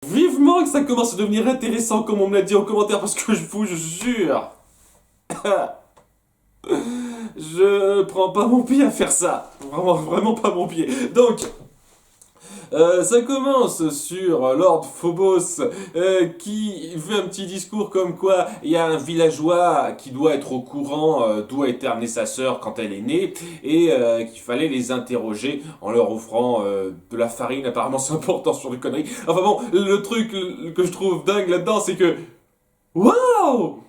Vivement que ça commence à devenir intéressant comme on me l'a dit en commentaire parce que je vous jure, je prends pas mon pied à faire ça. Vraiment, vraiment pas mon pied. Donc, ça commence sur Lord Phobos qui fait un petit discours comme quoi il y a un villageois qui doit être au courant d'où a été amenée sa sœur quand elle est née et qu'il fallait les interroger en leur offrant de la farine. Apparemment c'est important sur des conneries. Enfin bon, le truc que je trouve dingue là-dedans c'est que waouh,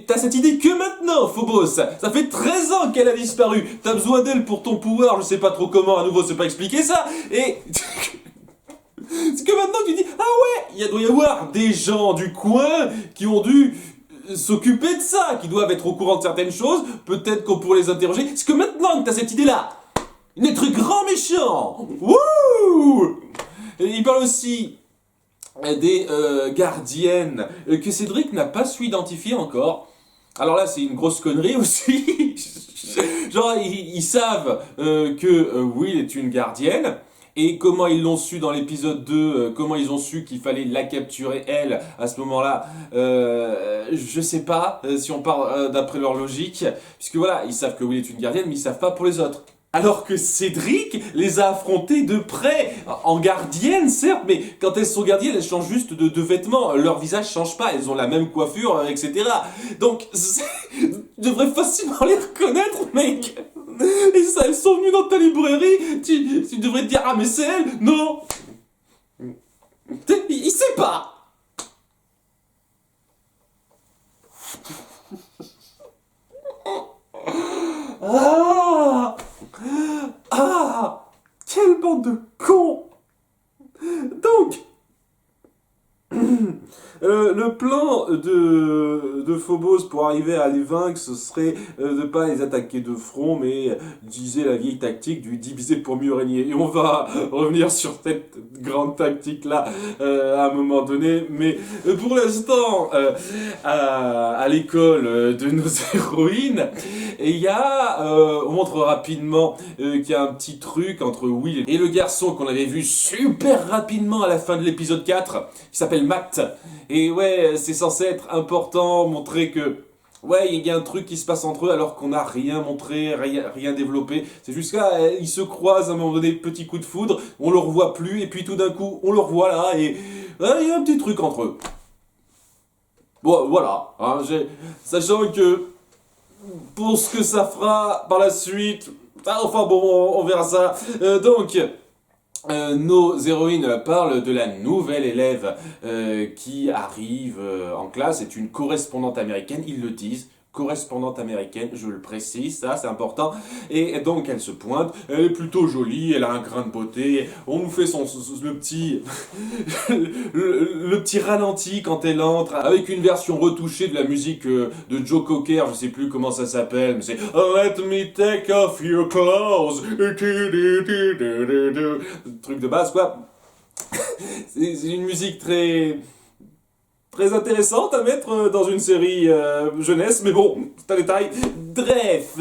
t'as cette idée que maintenant, Phobos. Ça fait 13 ans qu'elle a disparu. T'as besoin d'elle pour ton pouvoir, je sais pas trop comment, à nouveau, c'est pas expliquer ça. Et c'est que maintenant tu dis, ah ouais, il doit y avoir des gens du coin qui ont dû s'occuper de ça, qui doivent être au courant de certaines choses, peut-être qu'on pourrait les interroger. C'est que maintenant que t'as cette idée-là, notre grand méchant, wouh. Et il parle aussi des gardiennes que Cédric n'a pas su identifier encore. Alors là, c'est une grosse connerie aussi. Genre, ils savent que Will est une gardienne. Et comment ils l'ont su dans l'épisode 2, comment ils ont su qu'il fallait la capturer, elle, à ce moment-là, je sais pas si on parle d'après leur logique. Puisque voilà, ils savent que Will est une gardienne, mais ils savent pas pour les autres. Alors que Cédric les a affrontés de près, en gardienne certes, mais quand elles sont gardiennes, elles changent juste de vêtements, leur visage change pas, elles ont la même coiffure, etc. Donc, tu devrais facilement les reconnaître, mec. Et ça, elles sont venues dans ta librairie, tu devrais te dire, ah mais c'est elle, non. Il sait pas. Ah, ah, quelle bande de cons. Donc, le plan de Phobos pour arriver à les vaincre, ce serait de pas les attaquer de front, mais d'utiliser la vieille tactique du diviser pour mieux régner. Et on va revenir sur cette grande tactique-là à un moment donné. Mais pour l'instant, à l'école de nos héroïnes, il y a, on montre rapidement qu'il y a un petit truc entre Will et le garçon qu'on avait vu super rapidement à la fin de l'épisode 4, qui s'appelle Matt. Et ouais, c'est censé être important, montrer que ouais, il y a un truc qui se passe entre eux alors qu'on n'a rien montré, rien développé. C'est juste qu'ils se croisent à un moment donné, petit coup de foudre, on le revoit plus, et puis tout d'un coup, on le revoit là, et il y a un petit truc entre eux. Bon, voilà, hein, sachant que pour ce que ça fera par la suite, enfin bon, on verra ça. Donc, nos héroïnes parlent de la nouvelle élève qui arrive en classe. C'est une correspondante américaine, ils le disent. Correspondante américaine, je le précise, ça c'est important. Et donc elle se pointe, elle est plutôt jolie, elle a un grain de beauté. On nous fait le petit le petit ralenti quand elle entre, avec une version retouchée de la musique de Joe Cocker, je sais plus comment ça s'appelle, mais c'est Let me take off your clothes, truc de base quoi. C'est une musique très intéressante à mettre dans une série jeunesse, mais bon, c'est un détail. Bref,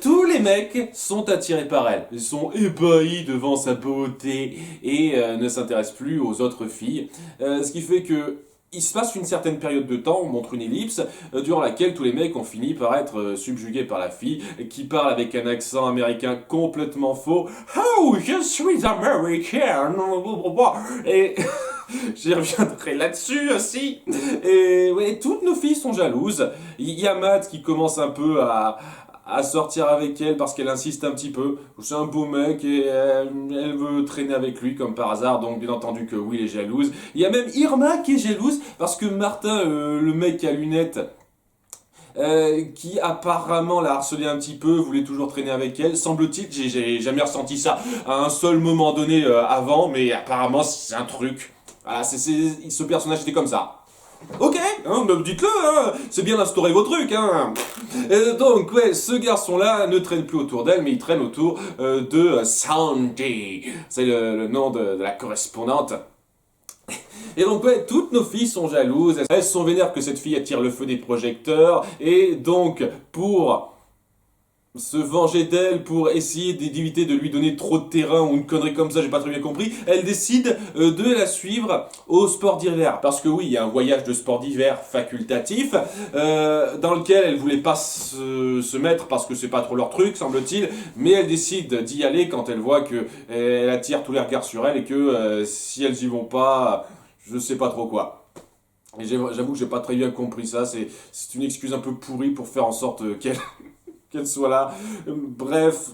tous les mecs sont attirés par elle. Ils sont ébahis devant sa beauté et ne s'intéressent plus aux autres filles. Ce qui fait que il se passe une certaine période de temps, on montre une ellipse, durant laquelle tous les mecs ont fini par être subjugués par la fille, qui parle avec un accent américain complètement faux. Oh, je suis américain. Et j'y reviendrai là-dessus aussi. Et ouais, toutes nos filles sont jalouses. Il y a Matt qui commence un peu à sortir avec elle parce qu'elle insiste un petit peu. C'est un beau mec et elle veut traîner avec lui comme par hasard, donc bien entendu que Will est jalouse. Il y a même Irma qui est jalouse parce que Martin, le mec à lunettes, qui apparemment l'a harcelé un petit peu, voulait toujours traîner avec elle. Semble-t-il, j'ai jamais ressenti ça à un seul moment donné avant, mais apparemment c'est un truc. Voilà, ce personnage était comme ça. Ok, hein, dites-le, hein, c'est bien d'instaurer vos trucs. Hein. Donc, ouais, ce garçon-là ne traîne plus autour d'elle, mais il traîne autour de Sandy. C'est le nom de la correspondante. Et donc, ouais, toutes nos filles sont jalouses. Elles sont vénères que cette fille attire le feu des projecteurs. Et donc, pour se venger d'elle pour essayer d'éviter de lui donner trop de terrain ou une connerie comme ça, j'ai pas très bien compris, elle décide de la suivre au sport d'hiver. Parce que oui, il y a un voyage de sport d'hiver facultatif dans lequel elle voulait pas se mettre parce que c'est pas trop leur truc, semble-t-il, mais elle décide d'y aller quand elle voit que elle attire tous les regards sur elle et que si elles y vont pas, je sais pas trop quoi. Et j'avoue que j'ai pas très bien compris ça, c'est une excuse un peu pourrie pour faire en sorte qu'elle soit là. Bref,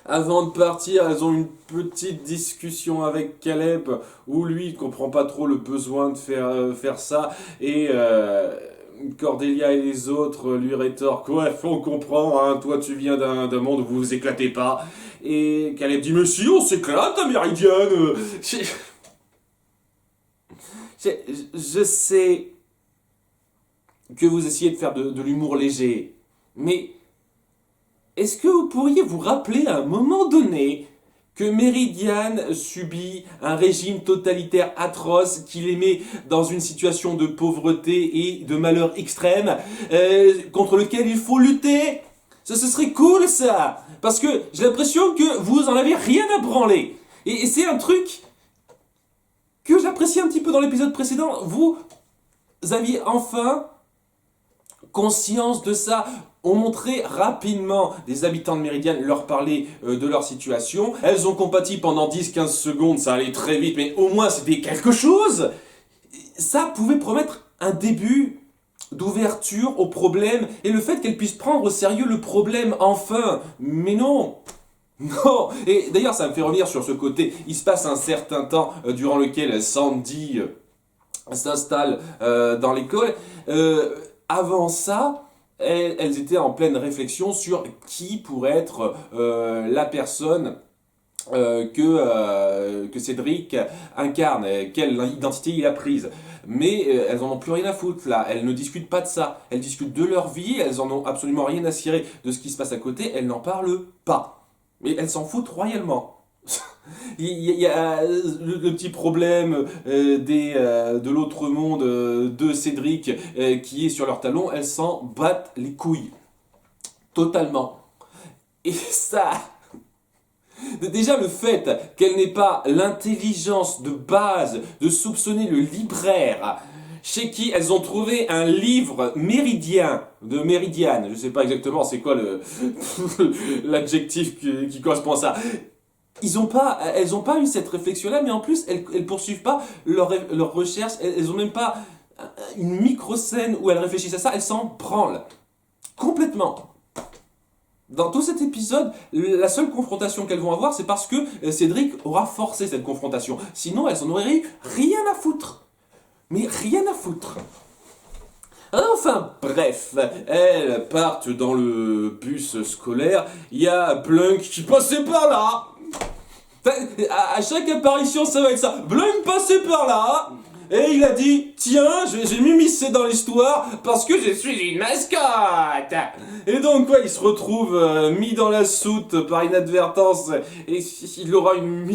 avant de partir, elles ont une petite discussion avec Caleb où lui il comprend pas trop le besoin de faire ça et Cordelia et les autres lui rétorquent ouais, on comprend, hein, toi tu viens d'un monde où vous vous éclatez pas. Et Caleb dit mais si on s'éclate à Méridiane. Je sais que vous essayez de faire de l'humour léger, mais est-ce que vous pourriez vous rappeler à un moment donné que Méridiane subit un régime totalitaire atroce qui les met dans une situation de pauvreté et de malheur extrême contre lequel il faut lutter? Ce serait cool ça, parce que j'ai l'impression que vous en avez rien à branler. Et c'est un truc que j'apprécie un petit peu dans l'épisode précédent. Vous aviez enfin conscience de ça. On montrait rapidement des habitants de Méridiane leur parler de leur situation. Elles ont compati pendant 10-15 secondes, ça allait très vite, mais au moins c'était quelque chose. Ça pouvait promettre un début d'ouverture au problème et le fait qu'elles puissent prendre au sérieux le problème enfin. Mais non. Non. Et d'ailleurs ça me fait revenir sur ce côté. Il se passe un certain temps durant lequel Sandy s'installe dans l'école. Avant ça, elles étaient en pleine réflexion sur qui pourrait être la personne que Cédric incarne, quelle identité il a prise. Mais elles en ont plus rien à foutre là, elles ne discutent pas de ça, elles discutent de leur vie, elles en ont absolument rien à cirer de ce qui se passe à côté, elles n'en parlent pas. Mais elles s'en foutent royalement. Il y a le petit problème de l'autre monde de Cédric qui est sur leur talon, elles s'en battent les couilles. Totalement. Et ça, déjà le fait qu'elle n'ait pas l'intelligence de base de soupçonner le libraire chez qui elles ont trouvé un livre méridien, de Méridiane, je sais pas exactement c'est quoi l'adjectif qui correspond à ça. Elles ont pas eu cette réflexion-là, mais en plus, elles poursuivent pas leur recherche, elles ont même pas une micro-scène où elles réfléchissent à ça, elles s'en branlent. Complètement. Dans tout cet épisode, la seule confrontation qu'elles vont avoir, c'est parce que Cédric aura forcé cette confrontation. Sinon, elles en auraient eu rien à foutre. Mais rien à foutre. Enfin, bref, elles partent dans le bus scolaire, il y a Blunk qui passait par là. À chaque apparition, ça va être ça. Blunk passait par là, et il a dit tiens, j'ai m'immiscer dans l'histoire parce que je suis une mascotte. Et donc, il se retrouve mis dans la soute par inadvertance, et il aura une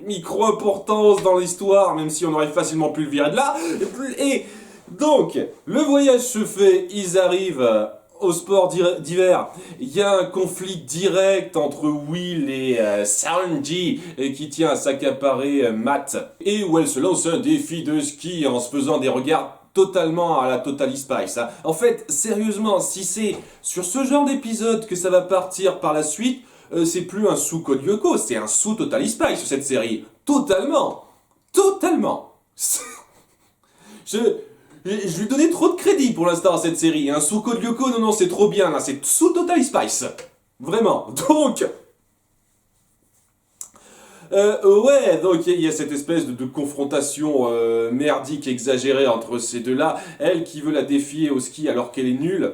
micro-importance dans l'histoire, même si on aurait facilement pu le virer de là. Et donc, le voyage se fait, ils arrivent au sport d'hiver. Il y a un conflit direct entre Will et Sandy qui tient à s'accaparer Matt et où elle se lance un défi de ski en se faisant des regards totalement à la Totally Spice. Hein. En fait, sérieusement, si c'est sur ce genre d'épisode que ça va partir par la suite, c'est plus un sous Code Lyoko, c'est un sous Totally Spice cette série. Totalement. Totalement. Je lui donnais trop de crédit pour l'instant à cette série. Un sous Code Lyoko, non, c'est trop bien, là, c'est sous Totally Spice. Vraiment. Donc, donc il y a cette espèce de confrontation merdique exagérée entre ces deux-là. Elle qui veut la défier au ski alors qu'elle est nulle.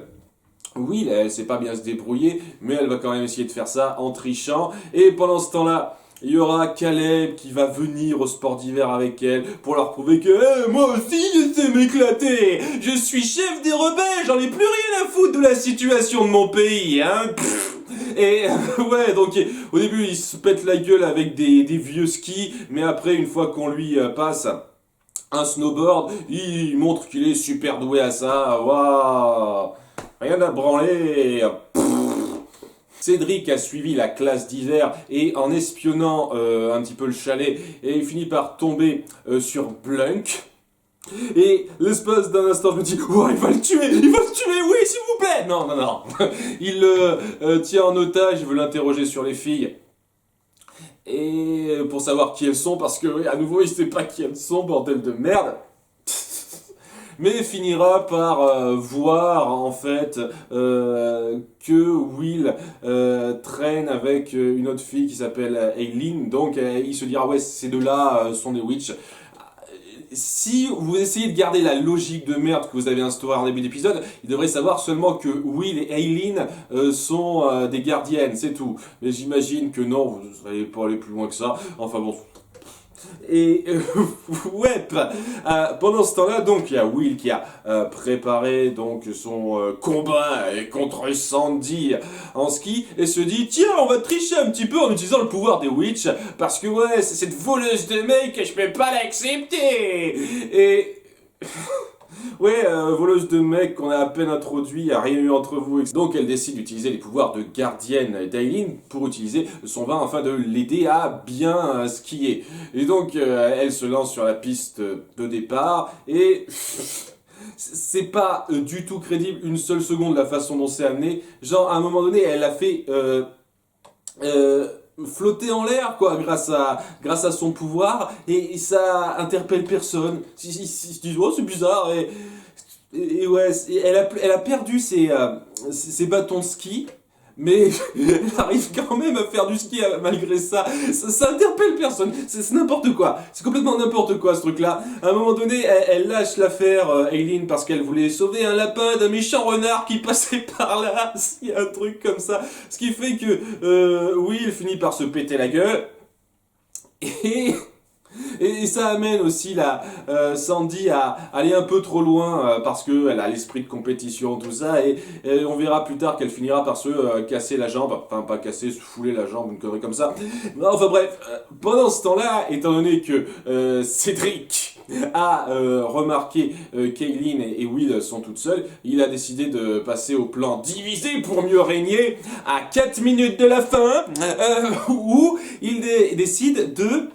Oui, elle sait pas bien se débrouiller, mais elle va quand même essayer de faire ça en trichant. Et pendant ce temps-là, il y aura Caleb qui va venir au sport d'hiver avec elle pour leur prouver que moi aussi je sais m'éclater. Je suis chef des rebelles, j'en ai plus rien à foutre de la situation de mon pays, hein. Et donc au début il se pète la gueule avec des vieux skis, mais après une fois qu'on lui passe un snowboard, il montre qu'il est super doué à ça. Waouh, rien à branler. Cédric a suivi la classe d'hiver et en espionnant un petit peu le chalet, et il finit par tomber sur Blunk. Et l'espace d'un instant, je me dis, oh, il va le tuer, oui, s'il vous plaît. Non. Il le tient en otage, il veut l'interroger sur les filles. Et pour savoir qui elles sont, parce que, oui, à nouveau, il sait pas qui elles sont, bordel de merde. Mais finira par voir, en fait, que Will traîne avec une autre fille qui s'appelle Aileen. Donc, il se dira, ouais, ces deux-là sont des witches. Si vous essayez de garder la logique de merde que vous avez instaurée en début d'épisode, il devrait savoir seulement que Will et Aileen sont des gardiennes, c'est tout. Mais j'imagine que non, vous n'allez pas aller plus loin que ça. Enfin bon. Et ouais, pendant ce temps-là, donc il y a Will qui a préparé donc son combat contre Sandy en ski et se dit, tiens, on va tricher un petit peu en utilisant le pouvoir des witches parce que ouais, c'est cette voleuse de mecs que je peux pas l'accepter. Et ouais, voleuse de mecs qu'on a à peine introduit, il n'y a rien eu entre vous. Donc elle décide d'utiliser les pouvoirs de gardienne d'Aileen pour utiliser son vin afin de l'aider à bien skier. Et donc elle se lance sur la piste de départ et c'est pas du tout crédible une seule seconde la façon dont c'est amené. Genre à un moment donné elle a fait flotter en l'air quoi grâce à son pouvoir et ça interpelle personne. Ils se disent oh c'est bizarre et ouais elle a perdu ses bâtons de ski mais elle arrive quand même à faire du ski malgré ça. Ça interpelle personne, c'est n'importe quoi, c'est complètement n'importe quoi ce truc là. À un moment donné elle lâche l'affaire Aileen parce qu'elle voulait sauver un lapin d'un méchant renard qui passait par là, il y a un truc comme ça, ce qui fait que Will finit par se péter la gueule et ça amène aussi Sandy à aller un peu trop loin parce qu'elle a l'esprit de compétition, tout ça, et on verra plus tard qu'elle finira par se casser la jambe, enfin pas casser, se fouler la jambe, une connerie comme ça. Enfin bref, pendant ce temps-là, étant donné que Cédric a remarqué qu'Aileen et Will sont toutes seules, il a décidé de passer au plan divisé pour mieux régner à 4 minutes de la fin, où il décide de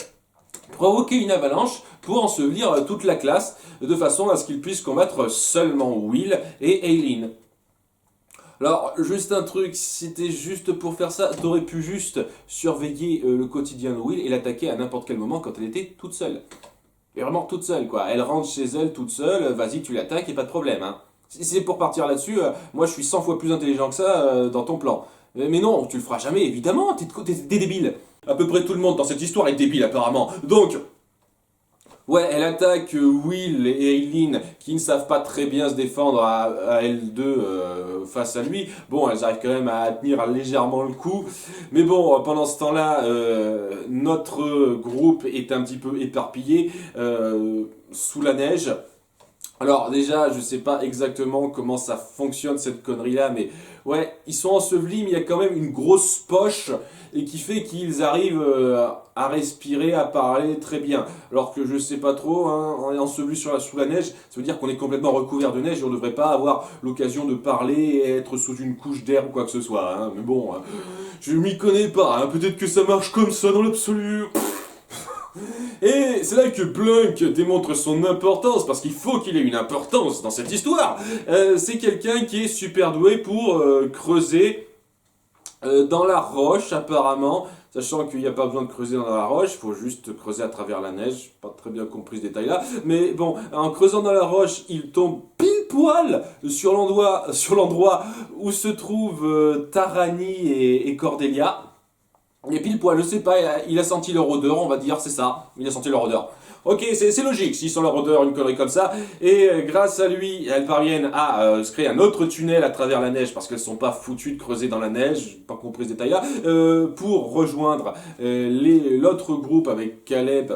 provoquer une avalanche pour ensevelir toute la classe, de façon à ce qu'ils puissent combattre seulement Will et Aileen. Alors, juste un truc, si c'était juste pour faire ça, t'aurais pu juste surveiller le quotidien de Will et l'attaquer à n'importe quel moment quand elle était toute seule. Et vraiment toute seule, quoi. Elle rentre chez elle toute seule, vas-y, tu l'attaques et pas de problème, hein. Si c'est pour partir là-dessus, moi je suis 100 fois plus intelligent que ça dans ton plan. Mais non, tu le feras jamais, évidemment, t'es débile. À peu près tout le monde dans cette histoire est débile apparemment. Donc, ouais, elle attaque Will et Aileen qui ne savent pas très bien se défendre à elles deux face à lui. Bon, elles arrivent quand même à tenir légèrement le coup. Mais bon, pendant ce temps-là, notre groupe est un petit peu éparpillé sous la neige. Alors déjà, je sais pas exactement comment ça fonctionne cette connerie-là, mais ouais, ils sont ensevelis, mais il y a quand même une grosse poche et qui fait qu'ils arrivent à respirer, à parler très bien. Alors que je sais pas trop, hein, on est enseveli sous la neige, ça veut dire qu'on est complètement recouvert de neige et on devrait pas avoir l'occasion de parler et être sous une couche d'air ou quoi que ce soit. Hein. Mais bon, je m'y connais pas, hein, peut-être que ça marche comme ça dans l'absolu. Et c'est là que Blunk démontre son importance, parce qu'il faut qu'il ait une importance dans cette histoire. C'est quelqu'un qui est super doué pour creuser dans la roche, apparemment. Sachant qu'il n'y a pas besoin de creuser dans la roche, il faut juste creuser à travers la neige. Pas très bien compris ce détail-là. Mais bon, en creusant dans la roche, il tombe pile poil sur l'endroit où se trouvent Tarani et Cordelia. Et pile poil, je sais pas, il a senti leur odeur, on va dire, c'est ça, il a senti leur odeur. Ok, c'est logique, s'ils sont leur odeur, une connerie comme ça, et grâce à lui, elles parviennent à se créer un autre tunnel à travers la neige, parce qu'elles sont pas foutues de creuser dans la neige, j'ai pas compris ce détail-là, pour rejoindre l'autre groupe avec Caleb,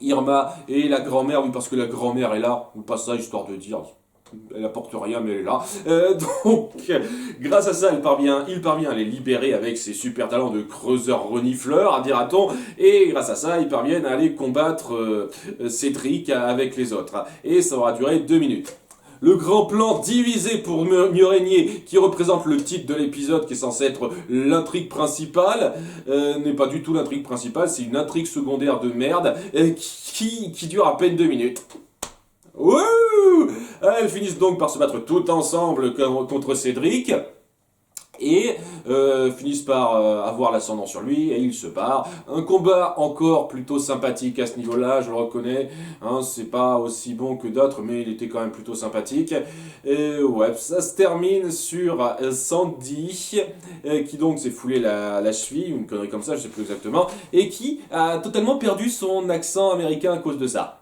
Irma et la grand-mère, oui, parce que la grand-mère est là, ou pas ça, histoire de dire... Elle apporte rien, mais elle est là. Donc, grâce à ça, il parvient à les libérer avec ses super talents de creuseur renifleur, dira-t-on. Et grâce à ça, ils parviennent à aller combattre Cédric avec les autres. Et ça aura duré 2 minutes. Le grand plan divisé pour mieux régner, qui représente le titre de l'épisode, qui est censé être l'intrigue principale, n'est pas du tout l'intrigue principale, c'est une intrigue secondaire de merde, qui dure à peine 2 minutes. Wouh! Elles finissent donc par se battre toutes ensemble contre Cédric, et finissent par avoir l'ascendant sur lui, et il se barre. Un combat encore plutôt sympathique à ce niveau-là, je le reconnais, hein, c'est pas aussi bon que d'autres, mais il était quand même plutôt sympathique. Et ouais, ça se termine sur Sandy, qui donc s'est foulé la cheville, une connerie comme ça, je sais plus exactement, et qui a totalement perdu son accent américain à cause de ça.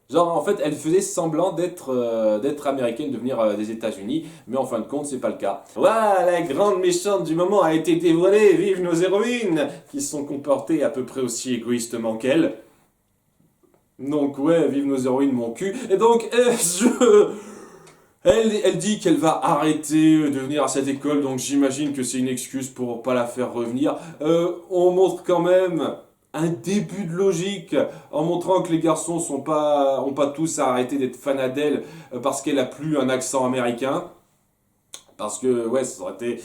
Genre, en fait, elle faisait semblant d'être américaine, de venir des États-Unis, mais en fin de compte, c'est pas le cas. Voilà, la grande méchante du moment a été dévoilée, vive nos héroïnes, qui se sont comportées à peu près aussi égoïstement qu'elle. Donc, ouais, vive nos héroïnes, mon cul. Et donc, elle dit qu'elle va arrêter de venir à cette école, donc j'imagine que c'est une excuse pour pas la faire revenir. On montre quand même un début de logique en montrant que les garçons ont pas tous arrêté d'être fans d'elle parce qu'elle a plus un accent américain. Parce que, ouais, ça aurait été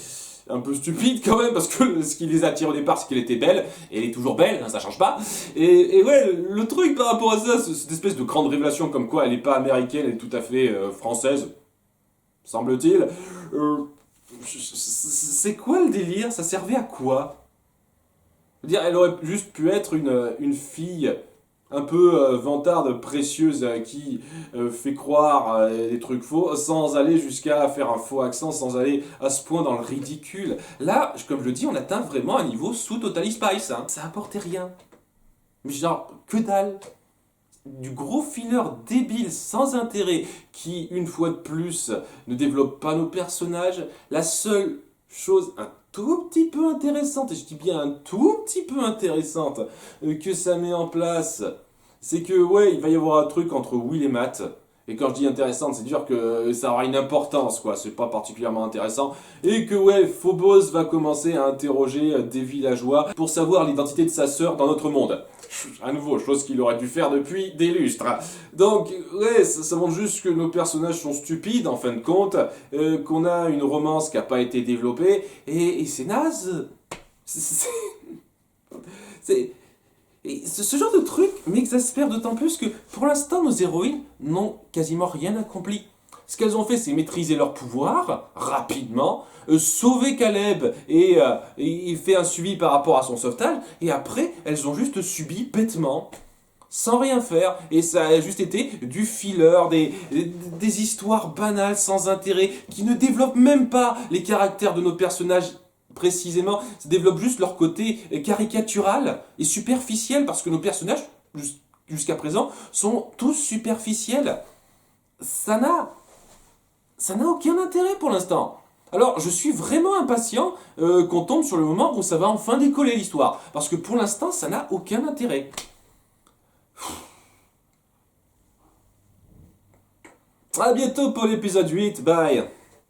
un peu stupide quand même, parce que ce qui les attire au départ, c'est qu'elle était belle, et elle est toujours belle, hein, ça change pas. Et ouais, le truc par rapport à ça, cette espèce de grande révélation comme quoi elle est pas américaine, elle est tout à fait française, semble-t-il. C'est quoi le délire? Ça servait à quoi? Je veux dire, elle aurait juste pu être une fille un peu vantarde, précieuse, qui fait croire des trucs faux, sans aller jusqu'à faire un faux accent, sans aller à ce point dans le ridicule. Là, comme je le dis, on atteint vraiment un niveau sous Totally Spice, hein. Ça apportait rien. Mais genre, que dalle. Du gros filler débile, sans intérêt, qui, une fois de plus, ne développe pas nos personnages. La seule chose un tout petit peu intéressante, et je dis bien un tout petit peu intéressante, que ça met en place, c'est que, ouais, il va y avoir un truc entre Will et Matt. Et quand je dis intéressante, c'est dire que ça aura une importance, quoi. C'est pas particulièrement intéressant. Et que, ouais, Phobos va commencer à interroger des villageois pour savoir l'identité de sa sœur dans notre monde. À nouveau, chose qu'il aurait dû faire depuis des lustres. Donc, ouais, ça montre juste que nos personnages sont stupides, en fin de compte, qu'on a une romance qui n'a pas été développée, et c'est naze. C'est... Et ce genre de truc m'exaspère d'autant plus que, pour l'instant, nos héroïnes n'ont quasiment rien accompli. Ce qu'elles ont fait, c'est maîtriser leur pouvoir rapidement, sauver Caleb et fait un suivi par rapport à son sauvetage, et après, elles ont juste subi bêtement, sans rien faire, et ça a juste été du filler, des histoires banales, sans intérêt, qui ne développent même pas les caractères de nos personnages précisément, ça développe juste leur côté caricatural et superficiel, parce que nos personnages, jusqu'à présent, sont tous superficiels. Ça n'a aucun intérêt pour l'instant. Alors, je suis vraiment impatient qu'on tombe sur le moment où ça va enfin décoller l'histoire, parce que pour l'instant, ça n'a aucun intérêt. À bientôt pour l'épisode 8, bye.